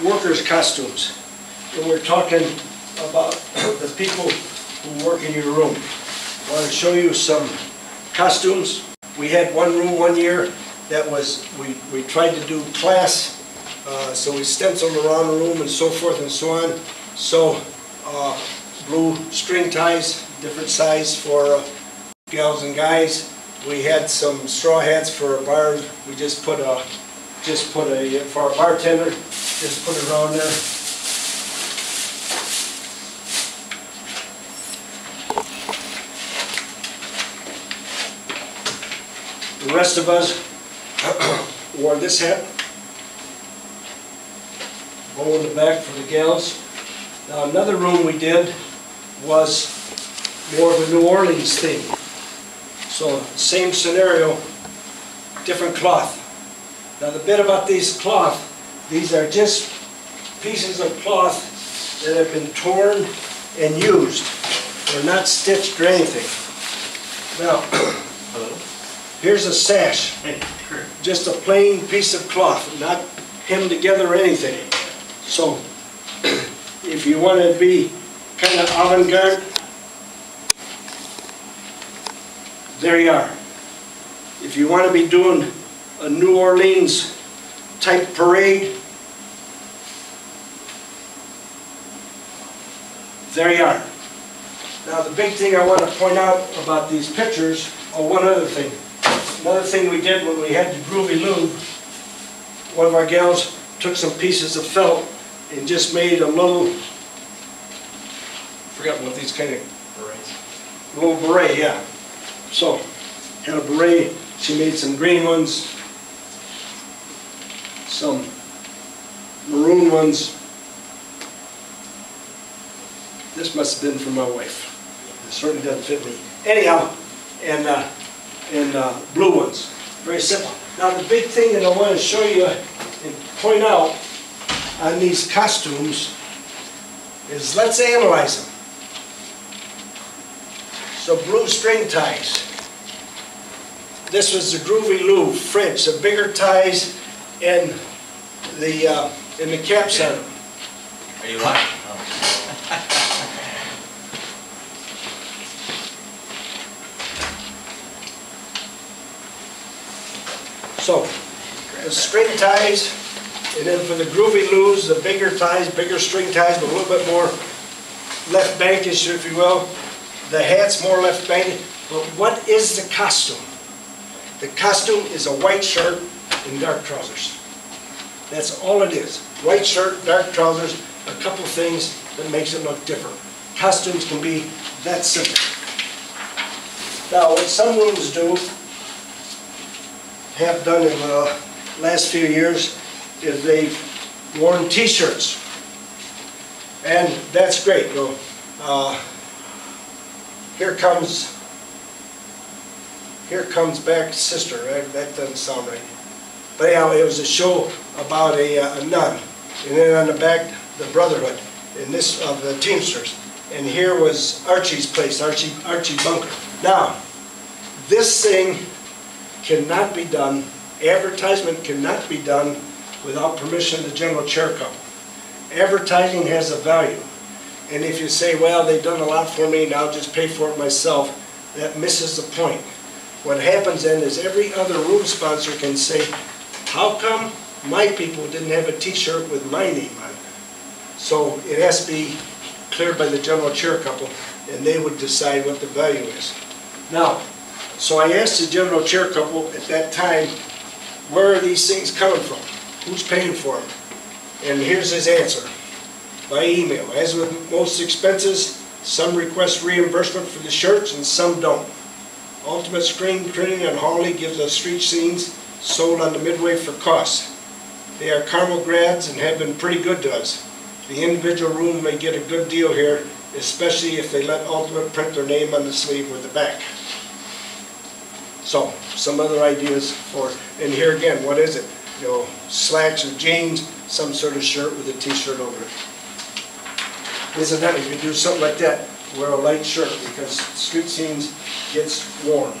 workers' costumes. And we're talking about the people who work in your room. I want to show you some costumes. We had one room one year that was, we tried to do class, so we stenciled around the room and so forth and so on. So blue string ties, different size for gals and guys. We had some straw hats for a bar. We just put a for our bartender, just put it around there. The rest of us wore this hat, bow in the back for the gals. Now another room we did was more of a New Orleans theme. So same scenario, different cloth. Now the bit about these cloth, these are just pieces of cloth that have been torn and used. They're not stitched or anything. Now, here's a sash, just a plain piece of cloth, not hemmed together or anything. So if you want to be kind of avant-garde, there you are. If you want to be doing a New Orleans type parade, there you are. Now the big thing I want to point out about these pictures, one other thing. Another thing we did when we had the Groovy Lube, one of our gals took some pieces of felt and just made a little, forgot what these kind of berets. Little beret, yeah. So, had a beret, she made some green ones, some maroon ones. This must have been for my wife. It certainly doesn't fit me. Anyhow, and blue ones. Very simple. Now the big thing that I want to show you and point out on these costumes is, let's analyze them. So blue string ties. This was the Groovy Lube French, the bigger ties and the caps on them. Are you live? So, the string ties, and then for the Groovy Lubes, the bigger ties, bigger string ties, but a little bit more left bankish, if you will. The hat's more left bankish. But what is the costume? The costume is a white shirt and dark trousers. That's all it is. White shirt, dark trousers, a couple things that makes it look different. Costumes can be that simple. Now, what some rooms do, have done in the last few years, is they've worn t-shirts. And that's great. You know, here comes back sister, right? That doesn't sound right. But anyhow, it was a show about a nun. And then on the back, the Brotherhood, and this of the Teamsters. And here was Archie's place, Archie Bunker. Now, this thing cannot be done, advertisement cannot be done without permission of the General Chair Couple. Advertising has a value. And if you say, well, they've done a lot for me and I'll just pay for it myself, that misses the point. What happens then is every other room sponsor can say, how come my people didn't have a t-shirt with my name on it? So it has to be cleared by the General Chair Couple, and they would decide what the value is. Now, so I asked the General Chair Couple at that time, where are these things coming from? Who's paying for them? And here's his answer, by email. As with most expenses, some request reimbursement for the shirts and some don't. Ultimate Screen Printing on Hawley gives us street scenes sold on the Midway for costs. They are Carmel grads and have been pretty good to us. The individual room may get a good deal here, especially if they let Ultimate print their name on the sleeve or the back. So, some other ideas for, and here again, what is it? You know, slacks or jeans, some sort of shirt with a t-shirt over it. Incidentally, if you do something like that, wear a light shirt because street scenes gets warm.